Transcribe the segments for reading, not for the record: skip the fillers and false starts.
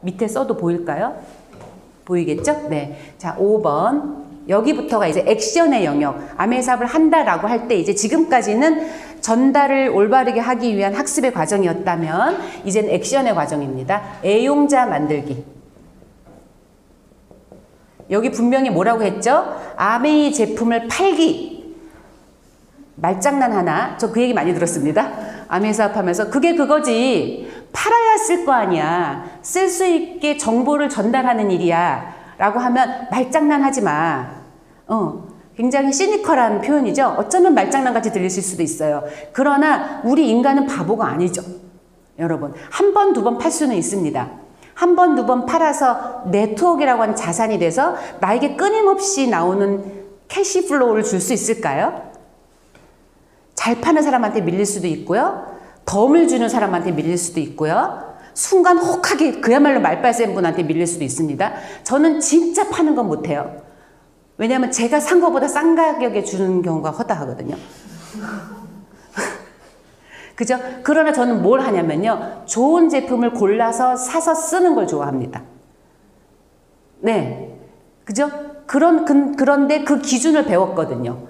밑에 써도 보일까요? 보이겠죠? 네. 자, 5번. 여기부터가 이제 액션의 영역. 아메이 사업을 한다라고 할 때 이제 지금까지는 전달을 올바르게 하기 위한 학습의 과정이었다면 이제는 액션의 과정입니다. 애용자 만들기. 여기 분명히 뭐라고 했죠? 아메이 제품을 팔기. 말장난 하나. 저 그 얘기 많이 들었습니다. 아메이 사업하면서 그게 그거지. 팔아야 쓸 거 아니야. 쓸 수 있게 정보를 전달하는 일이야. 라고 하면 말장난 하지 마. 굉장히 시니컬한 표현이죠. 어쩌면 말장난같이 들리실 수도 있어요. 그러나 우리 인간은 바보가 아니죠. 여러분, 한 번, 두 번 팔 수는 있습니다. 한 번, 두 번 팔아서 네트워크라고 하는 자산이 돼서 나에게 끊임없이 나오는 캐시플로우를 줄 수 있을까요? 잘 파는 사람한테 밀릴 수도 있고요. 덤을 주는 사람한테 밀릴 수도 있고요. 순간 혹하게 그야말로 말빨 센 분한테 밀릴 수도 있습니다. 저는 진짜 파는 건 못해요. 왜냐하면 제가 산 것보다 싼 가격에 주는 경우가 허다하거든요. 그죠? 그러나 저는 뭘 하냐면요. 좋은 제품을 골라서 사서 쓰는 걸 좋아합니다. 네. 그죠? 그런데 그 기준을 배웠거든요.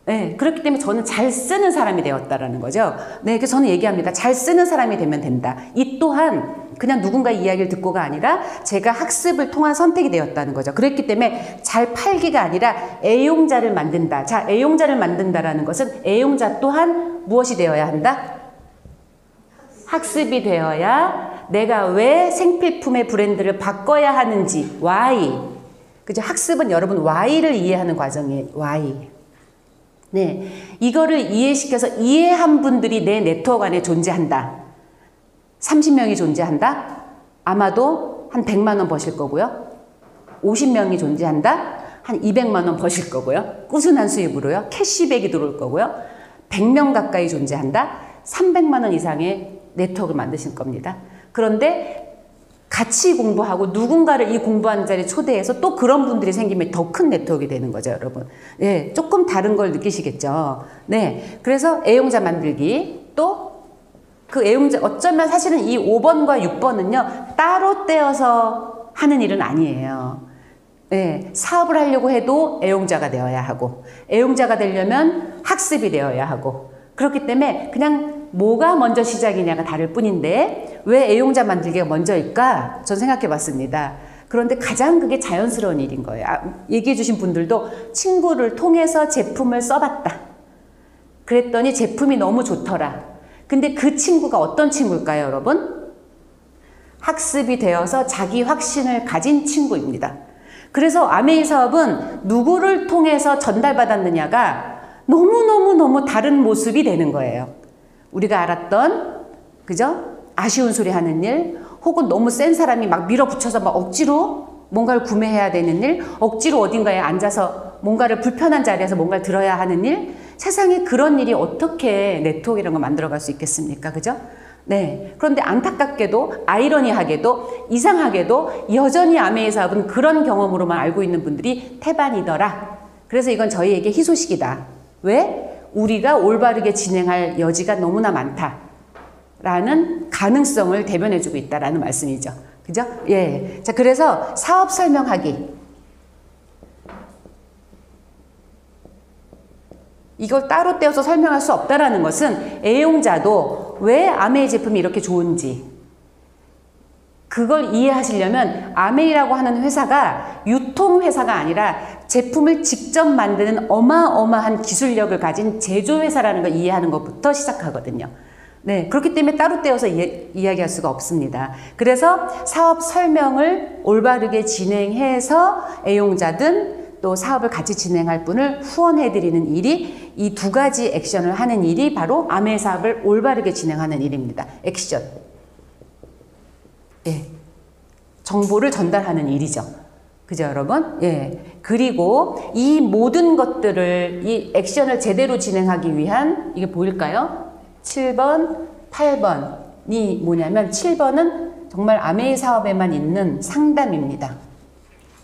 네, 그렇기 때문에 저는 잘 쓰는 사람이 되었다라는 거죠. 네, 그래서 저는 얘기합니다. 잘 쓰는 사람이 되면 된다. 이 또한 그냥 누군가의 이야기를 듣고가 아니라 제가 학습을 통한 선택이 되었다는 거죠. 그랬기 때문에 잘 팔기가 아니라 애용자를 만든다. 자, 애용자를 만든다라는 것은 애용자 또한 무엇이 되어야 한다? 학습이 되어야 내가 왜 생필품의 브랜드를 바꿔야 하는지, why. 그죠? 학습은 여러분 why를 이해하는 과정이에요. why. 네, 이거를 이해시켜서 이해한 분들이 내 네트워크 안에 존재한다. 30명이 존재한다? 아마도 한 100만 원 버실 거고요. 50명이 존재한다? 한 200만 원 버실 거고요. 꾸준한 수입으로요. 캐시백이 들어올 거고요. 100명 가까이 존재한다? 300만 원 이상의 네트워크를 만드실 겁니다. 그런데 같이 공부하고 누군가를 이 공부하는 자리에 초대해서 또 그런 분들이 생기면 더 큰 네트워크가 되는 거죠, 여러분. 네, 조금 다른 걸 느끼시겠죠. 네, 그래서 애용자 만들기. 또 그 애용자, 어쩌면 사실은 이 5번과 6번은요, 따로 떼어서 하는 일은 아니에요. 네, 사업을 하려고 해도 애용자가 되어야 하고, 애용자가 되려면 학습이 되어야 하고, 그렇기 때문에 그냥 뭐가 먼저 시작이냐가 다를 뿐인데 왜 애용자 만들기가 먼저일까? 전 생각해 봤습니다. 그런데 가장 그게 자연스러운 일인 거예요. 얘기해 주신 분들도 친구를 통해서 제품을 써봤다. 그랬더니 제품이 너무 좋더라. 근데 그 친구가 어떤 친구일까요, 여러분? 학습이 되어서 자기 확신을 가진 친구입니다. 그래서 아메이 사업은 누구를 통해서 전달받았느냐가 너무너무 다른 모습이 되는 거예요. 우리가 알았던, 그죠? 아쉬운 소리 하는 일, 혹은 너무 센 사람이 막 밀어붙여서 막 억지로 뭔가를 구매해야 되는 일, 억지로 어딘가에 앉아서 뭔가를 불편한 자리에서 뭔가를 들어야 하는 일, 세상에 그런 일이 어떻게 네트워크라는 걸 만들어갈 수 있겠습니까? 그죠? 네. 그런데 안타깝게도, 아이러니하게도, 이상하게도 여전히 아메이 사업은 그런 경험으로만 알고 있는 분들이 태반이더라. 그래서 이건 저희에게 희소식이다. 왜? 우리가 올바르게 진행할 여지가 너무나 많다라는 가능성을 대변해주고 있다라는 말씀이죠. 그죠? 예. 자, 그래서 사업 설명하기. 이걸 따로 떼어서 설명할 수 없다라는 것은 애용자도 왜 아메이 제품이 이렇게 좋은지 그걸 이해하시려면 아메이라고 하는 회사가 유통회사가 아니라 제품을 직접 만드는 어마어마한 기술력을 가진 제조회사라는 걸 이해하는 것부터 시작하거든요. 네, 그렇기 때문에 따로 떼어서 이야기할 수가 없습니다. 그래서 사업 설명을 올바르게 진행해서 애용자든 또 사업을 같이 진행할 분을 후원해드리는 일이 이 두 가지 액션을 하는 일이 바로 아메이 사업을 올바르게 진행하는 일입니다. 액션. 예. 정보를 전달하는 일이죠. 그죠, 여러분? 예. 그리고 이 모든 것들을, 이 액션을 제대로 진행하기 위한, 이게 보일까요? 7번, 8번이 뭐냐면, 7번은 정말 아메이 사업에만 있는 상담입니다.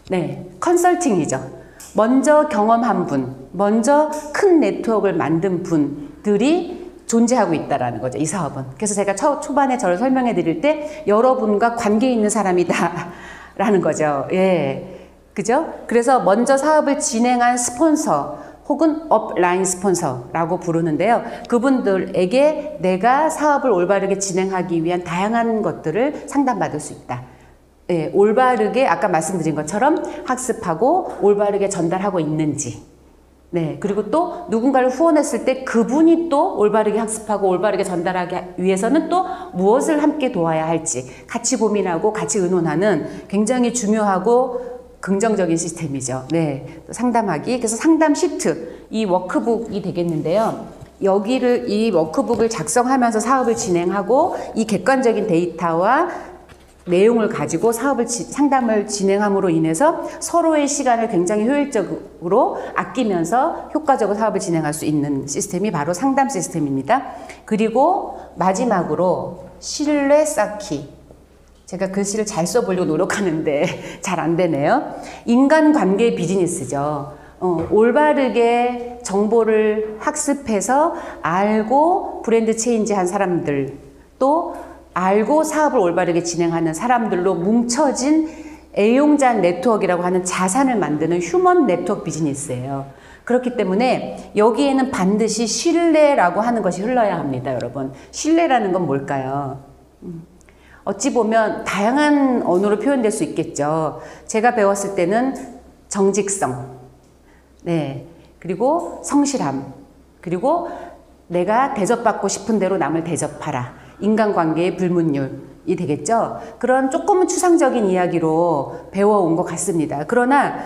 네. 컨설팅이죠. 먼저 경험한 분, 먼저 큰 네트워크를 만든 분들이 존재하고 있다라는 거죠. 이 사업은. 그래서 제가 초반에 저를 설명해 드릴 때 여러분과 관계 있는 사람이다 라는 거죠. 예. 그죠? 그래서 먼저 사업을 진행한 스폰서 혹은 업라인 스폰서라고 부르는데요. 그분들에게 내가 사업을 올바르게 진행하기 위한 다양한 것들을 상담받을 수 있다. 예, 올바르게 아까 말씀드린 것처럼 학습하고 올바르게 전달하고 있는지, 네, 그리고 또 누군가를 후원했을 때 그분이 또 올바르게 학습하고 올바르게 전달하기 위해서는 또 무엇을 함께 도와야 할지 같이 고민하고 같이 의논하는 굉장히 중요하고 긍정적인 시스템이죠. 네, 상담하기. 그래서 상담 시트, 이 워크북이 되겠는데요. 이 워크북을 작성하면서 사업을 진행하고 이 객관적인 데이터와 내용을 가지고 상담을 진행함으로 인해서 서로의 시간을 굉장히 효율적으로 아끼면서 효과적으로 사업을 진행할 수 있는 시스템이 바로 상담 시스템입니다. 그리고 마지막으로 신뢰 쌓기. 제가 글씨를 잘 써보려고 노력하는데 잘 안 되네요. 인간관계 비즈니스죠. 올바르게 정보를 학습해서 알고 브랜드 체인지한 사람들, 또 알고 사업을 올바르게 진행하는 사람들로 뭉쳐진 애용자 네트워크라고 하는 자산을 만드는 휴먼 네트워크 비즈니스예요. 그렇기 때문에 여기에는 반드시 신뢰라고 하는 것이 흘러야 합니다, 여러분. 신뢰라는 건 뭘까요? 어찌 보면 다양한 언어로 표현될 수 있겠죠. 제가 배웠을 때는 정직성, 네, 그리고 성실함, 그리고 내가 대접받고 싶은 대로 남을 대접하라. 인간관계의 불문율이 되겠죠. 그런 조금은 추상적인 이야기로 배워온 것 같습니다. 그러나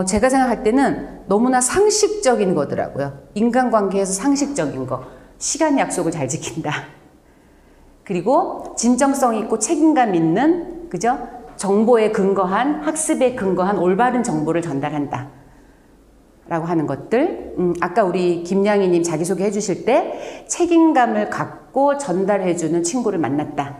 제가 생각할 때는 너무나 상식적인 거더라고요. 인간관계에서 상식적인 거. 시간 약속을 잘 지킨다. 그리고 진정성 있고 책임감 있는, 그죠? 정보에 근거한, 학습에 근거한 올바른 정보를 전달한다 라고 하는 것들. 아까 우리 김양희님 자기소개 해주실 때 책임감을 갖고 전달해주는 친구를 만났다.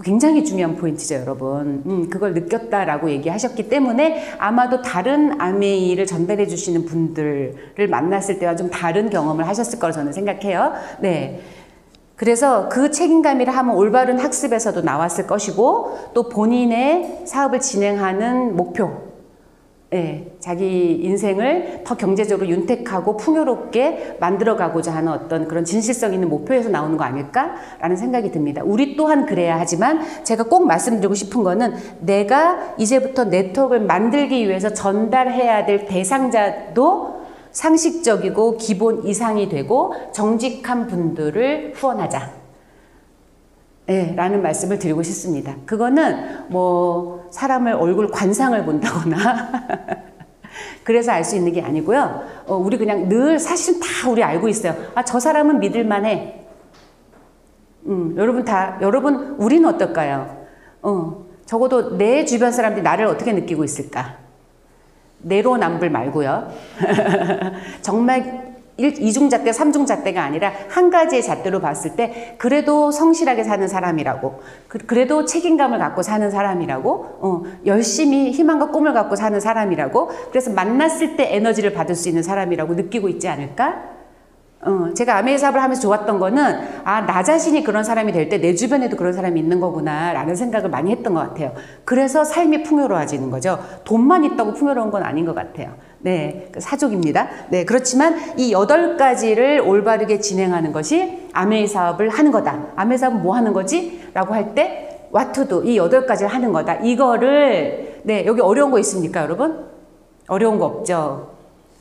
굉장히 중요한 포인트죠, 여러분. 그걸 느꼈다라고 얘기하셨기 때문에 아마도 다른 아메이를 전달해 주시는 분들을 만났을 때와 좀 다른 경험을 하셨을 거라고 저는 생각해요. 네. 그래서 그 책임감이라 하면 올바른 학습에서도 나왔을 것이고, 또 본인의 사업을 진행하는 목표, 네, 자기 인생을 더 경제적으로 윤택하고 풍요롭게 만들어가고자 하는 어떤 그런 진실성 있는 목표에서 나오는 거 아닐까라는 생각이 듭니다. 우리 또한 그래야 하지만 제가 꼭 말씀드리고 싶은 거는 내가 이제부터 네트워크를 만들기 위해서 전달해야 될 대상자도 상식적이고 기본 이상이 되고 정직한 분들을 후원하자. 네, 라는 말씀을 드리고 싶습니다. 그거는 뭐 사람을 얼굴 관상을 본다거나 그래서 알 수 있는 게 아니고요. 우리 그냥 늘 사실은 다 우리 알고 있어요. 아, 저 사람은 믿을만해. 여러분 우리는 어떨까요? 적어도 내 주변 사람들이 나를 어떻게 느끼고 있을까? 내로남불 말고요. 정말 이중잣대, 삼중잣대가 아니라 한 가지의 잣대로 봤을 때 그래도 성실하게 사는 사람이라고, 그래도 책임감을 갖고 사는 사람이라고, 열심히 희망과 꿈을 갖고 사는 사람이라고, 그래서 만났을 때 에너지를 받을 수 있는 사람이라고 느끼고 있지 않을까? 제가 아메이 사업을 하면서 좋았던 거는 나 자신이 그런 사람이 될 때 내 주변에도 그런 사람이 있는 거구나 라는 생각을 많이 했던 것 같아요. 그래서 삶이 풍요로워지는 거죠. 돈만 있다고 풍요로운 건 아닌 것 같아요. 네, 사족입니다. 네, 그렇지만 이 8가지를 올바르게 진행하는 것이 아메이 사업을 하는 거다. 아메이 사업은 뭐 하는 거지? 라고 할 때 what to do, 이 8가지를 하는 거다. 이거를, 네, 여기 어려운 거 있습니까, 여러분? 어려운 거 없죠?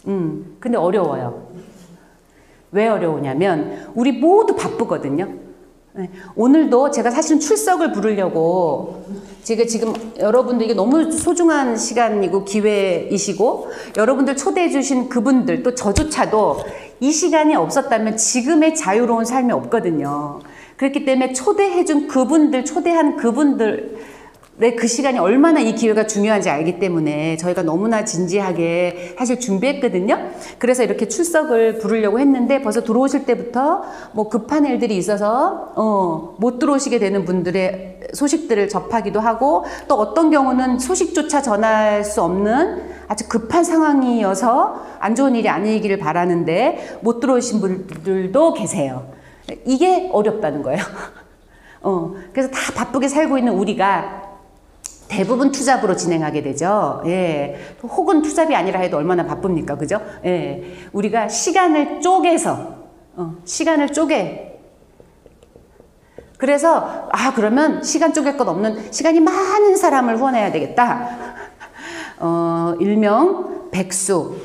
근데 어려워요. 왜 어려우냐면 우리 모두 바쁘거든요. 네. 오늘도 제가 사실은 출석을 부르려고 지금 여러분들에게 너무 소중한 시간이고 기회이시고 여러분들 초대해 주신 그분들 또 저조차도 이 시간이 없었다면 지금의 자유로운 삶이 없거든요. 그렇기 때문에 초대한 그분들의 그 시간이 얼마나 이 기회가 중요한지 알기 때문에 저희가 너무나 진지하게 사실 준비했거든요. 그래서 이렇게 출석을 부르려고 했는데 벌써 들어오실 때부터 뭐 급한 일들이 있어서 못 들어오시게 되는 분들의 소식들을 접하기도 하고, 또 어떤 경우는 소식조차 전할 수 없는 아주 급한 상황이어서 안 좋은 일이 아니기를 바라는데 못 들어오신 분들도 계세요. 이게 어렵다는 거예요. 그래서 다 바쁘게 살고 있는 우리가 대부분 투잡으로 진행하게 되죠. 예. 혹은 투잡이 아니라 해도 얼마나 바쁩니까? 그죠? 예. 우리가 시간을 쪼개서, 그래서, 그러면 시간 쪼갤 것 없는 시간이 많은 사람을 후원해야 되겠다. 일명 백수.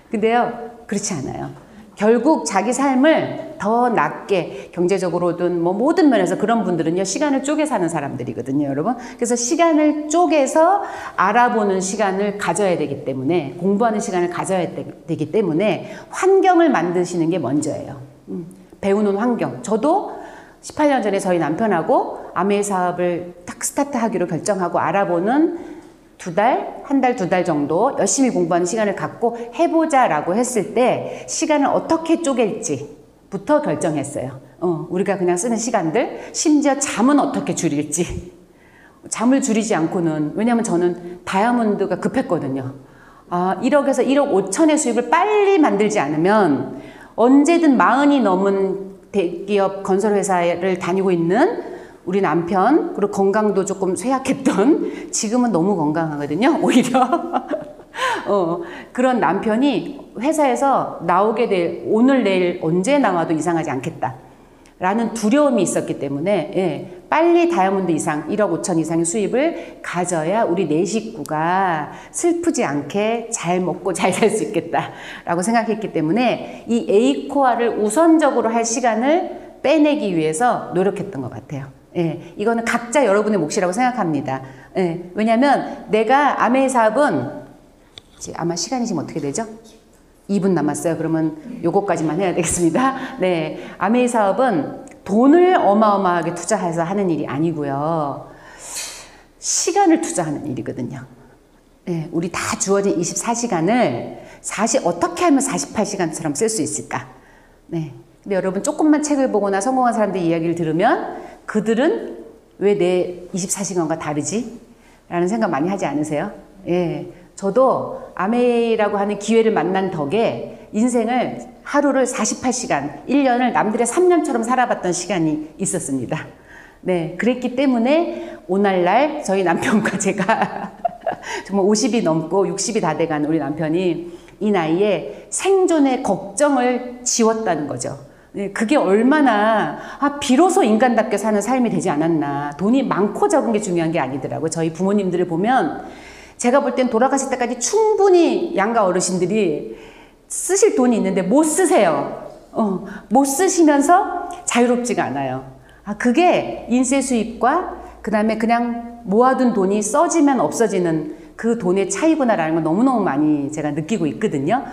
근데요, 그렇지 않아요. 결국 자기 삶을 더 낮게 경제적으로든 뭐 모든 면에서 그런 분들은요 시간을 쪼개 사는 사람들이거든요, 여러분. 그래서 시간을 쪼개서 알아보는 시간을 가져야 되기 때문에, 공부하는 시간을 가져야 되기 때문에 환경을 만드시는 게 먼저예요. 배우는 환경. 저도 18년 전에 저희 남편하고 아메이 사업을 딱 스타트하기로 결정하고 알아보는 한 달, 2달 정도 열심히 공부하는 시간을 갖고 해보자라고 했을 때 시간을 어떻게 쪼갤지부터 결정했어요. 우리가 그냥 쓰는 시간들, 심지어 잠은 어떻게 줄일지. 잠을 줄이지 않고는, 왜냐하면 저는 다이아몬드가 급했거든요. 1억에서 1억 5천의 수익을 빨리 만들지 않으면 언제든 40이 넘은 대기업 건설회사를 다니고 있는 우리 남편, 그리고 건강도 조금 쇠약했던, 지금은 너무 건강하거든요, 오히려. 그런 남편이 회사에서 나오게 될, 오늘 내일 언제 나와도 이상하지 않겠다 라는 두려움이 있었기 때문에 빨리 다이아몬드 이상, 1억 5천 이상의 수입을 가져야 우리 네 식구가 슬프지 않게 잘 먹고 잘 살 수 있겠다 라고 생각했기 때문에 이 에이코아를 우선적으로 할 시간을 빼내기 위해서 노력했던 것 같아요. 이거는 각자 여러분의 몫이라고 생각합니다. 왜냐하면 내가 아메이 사업은 아마 시간이 지금 어떻게 되죠? 2분 남았어요. 그러면 요거까지만 해야 되겠습니다. 아메이 사업은 돈을 어마어마하게 투자해서 하는 일이 아니고요. 시간을 투자하는 일이거든요. 우리 다 주어진 24시간을 어떻게 하면 48시간처럼 쓸 수 있을까? 근데 여러분 조금만 책을 보거나 성공한 사람들 이야기를 들으면 그들은 왜 내 24시간과 다르지? 라는 생각 많이 하지 않으세요? 저도 아메이라고 하는 기회를 만난 덕에 인생을 하루를 48시간, 1년을 남들의 3년처럼 살아봤던 시간이 있었습니다. 그랬기 때문에 오늘날 저희 남편과 제가 정말 50이 넘고 60이 다 돼간 우리 남편이 이 나이에 생존의 걱정을 지웠다는 거죠. 그게 얼마나 비로소 인간답게 사는 삶이 되지 않았나. 돈이 많고 적은 게 중요한 게 아니더라고요. 저희 부모님들을 보면 제가 볼 땐 돌아가실 때까지 충분히 양가 어르신들이 쓰실 돈이 있는데 못 쓰세요. 못 쓰시면서 자유롭지가 않아요. 그게 인세 수입과 그 다음에 그냥 모아둔 돈이 써지면 없어지는 그 돈의 차이구나라는 걸 너무너무 많이 제가 느끼고 있거든요.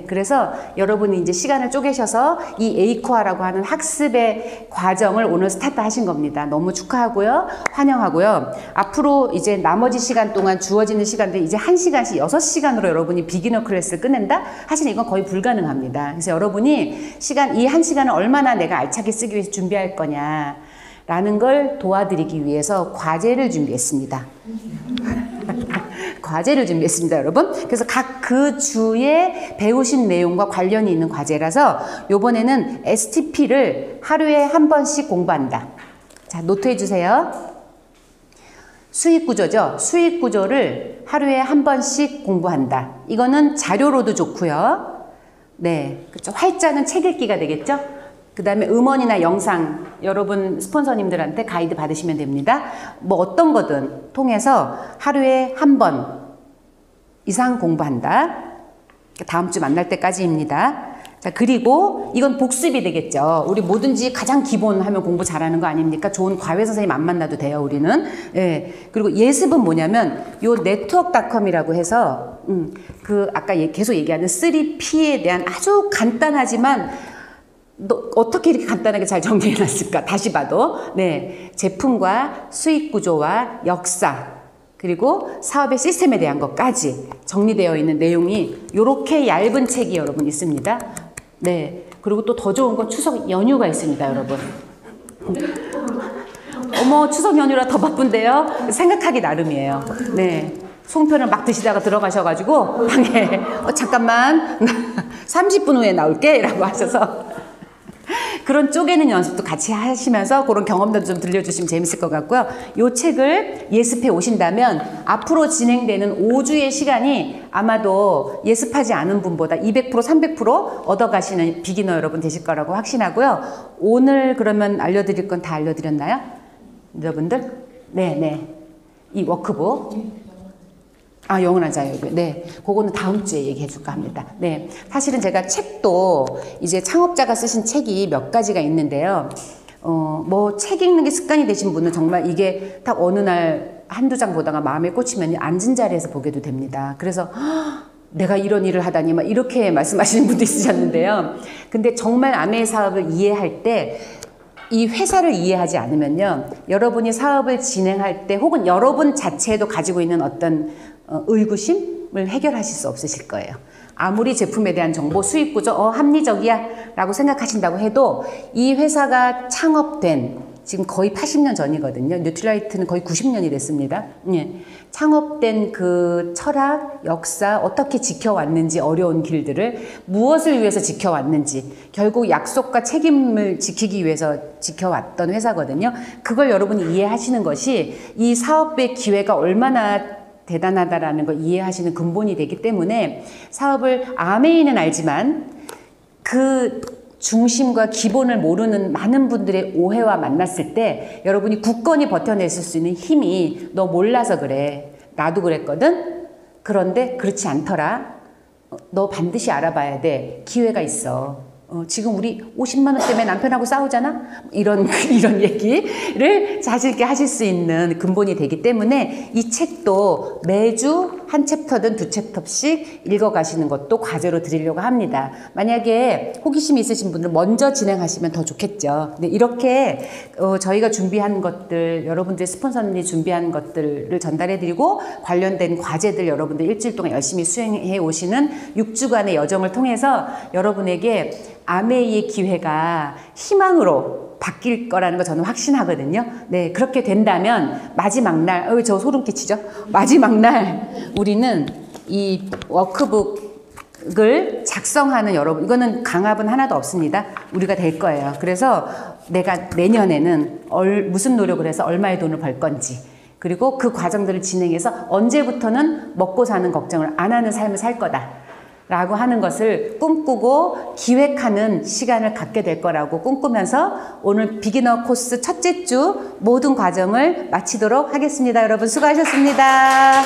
그래서 여러분이 이제 시간을 쪼개셔서 이 에이코아라고 하는 학습의 과정을 오늘 스타트 하신 겁니다. 너무 축하하고요. 환영하고요. 앞으로 이제 나머지 시간 동안 주어지는 시간들 이제 1시간씩 6시간으로 여러분이 비기너 클래스를 끝낸다? 사실 이건 거의 불가능합니다. 그래서 여러분이 이 1시간을 얼마나 내가 알차게 쓰기 위해서 준비할 거냐 라는 걸 도와드리기 위해서 과제를 준비했습니다. 과제를 준비했습니다, 여러분. 그래서 각 그 주에 배우신 내용과 관련이 있는 과제라서 요번에는 STP를 하루에 한 번씩 공부한다. 자, 노트해 주세요. 수익 구조죠. 수익 구조를 하루에 한 번씩 공부한다. 이거는 자료로도 좋고요. 그렇죠. 활자는 책 읽기가 되겠죠. 그 다음에 음원이나 영상 여러분 스폰서님들한테 가이드 받으시면 됩니다. 뭐 어떤 거든 통해서 하루에 한 번 이상 공부한다. 다음 주 만날 때까지입니다. 자, 그리고 이건 복습이 되겠죠. 우리 뭐든지 가장 기본 하면 공부 잘하는 거 아닙니까? 좋은 과외 선생님 안 만나도 돼요, 우리는. 그리고 예습은 뭐냐면 요 네트워크닷컴이라고 해서 그 아까 계속 얘기하는 3P에 대한 아주 간단하지만 어떻게 이렇게 간단하게 잘 정리해놨을까? 다시 봐도. 제품과 수익 구조와 역사, 그리고 사업의 시스템에 대한 것까지 정리되어 있는 내용이 이렇게 얇은 책이 여러분 있습니다. 그리고 또 더 좋은 건 추석 연휴가 있습니다, 여러분. 어머, 추석 연휴라 더 바쁜데요? 생각하기 나름이에요. 송편을 막 드시다가 들어가셔가지고 방에 잠깐만 30분 후에 나올게 라고 하셔서 그런 쪼개는 연습도 같이 하시면서 그런 경험도 좀 들려주시면 재밌을 것 같고요. 이 책을 예습해 오신다면 앞으로 진행되는 5주의 시간이 아마도 예습하지 않은 분보다 200%, 300% 얻어가시는 비기너 여러분 되실 거라고 확신하고요. 오늘 그러면 알려드릴 건 다 알려드렸나요? 여러분들? 네네. 이 워크북. 아, 영원한 자유. 네. 그거는 다음 주에 얘기해 줄까 합니다. 네. 사실은 제가 책도 이제 창업자가 쓰신 책이 몇 가지가 있는데요. 뭐 책 읽는 게 습관이 되신 분은 정말 이게 딱 어느 날 한두 장 보다가 마음에 꽂히면 앉은 자리에서 보게도 됩니다. 그래서 내가 이런 일을 하다니 막 이렇게 말씀하시는 분도 있으셨는데요. 근데 정말 아메이 사업을 이해할 때 이 회사를 이해하지 않으면요. 여러분이 사업을 진행할 때 혹은 여러분 자체도 가지고 있는 어떤 의구심을 해결하실 수 없으실 거예요. 아무리 제품에 대한 정보, 수익 구조, 합리적이야 라고 생각하신다고 해도 이 회사가 창업된 지금 거의 80년 전이거든요. 뉴트라이트는 거의 90년이 됐습니다. 예. 창업된 그 철학, 역사, 어떻게 지켜왔는지 어려운 길들을 무엇을 위해서 지켜왔는지 결국 약속과 책임을 지키기 위해서 지켜왔던 회사거든요. 그걸 여러분이 이해하시는 것이 이 사업의 기회가 얼마나 대단하다라는 걸 이해하시는 근본이 되기 때문에 사업을 아메이는 알지만 그 중심과 기본을 모르는 많은 분들의 오해와 만났을 때 여러분이 굳건히 버텨냈을 수 있는 힘이 너 몰라서 그래. 나도 그랬거든. 그런데 그렇지 않더라. 너 반드시 알아봐야 돼. 기회가 있어. 지금 우리 50만 원 때문에 남편하고 싸우잖아? 이런 얘기를 자신 있게 하실 수 있는 근본이 되기 때문에 이 책도 매주 한 챕터든 두 챕터씩 읽어가시는 것도 과제로 드리려고 합니다. 만약에 호기심이 있으신 분들은 먼저 진행하시면 더 좋겠죠. 근데 이렇게 저희가 준비한 것들, 여러분들 스폰서님이 준비한 것들을 전달해드리고 관련된 과제들 여러분들 일주일 동안 열심히 수행해 오시는 6주간의 여정을 통해서 여러분에게 아메이의 기회가 희망으로 바뀔 거라는 거 저는 확신하거든요. 네, 그렇게 된다면 마지막 날, 저 소름 끼치죠? 마지막 날 우리는 이 워크북을 작성하는 여러분, 이거는 강압은 하나도 없습니다. 우리가 될 거예요. 그래서 내가 내년에는 무슨 노력을 해서 얼마의 돈을 벌 건지, 그리고 그 과정들을 진행해서 언제부터는 먹고 사는 걱정을 안 하는 삶을 살 거다. 라고 하는 것을 꿈꾸고 기획하는 시간을 갖게 될 거라고 꿈꾸면서 오늘 비기너 코스 첫째 주 모든 과정을 마치도록 하겠습니다. 여러분 수고하셨습니다.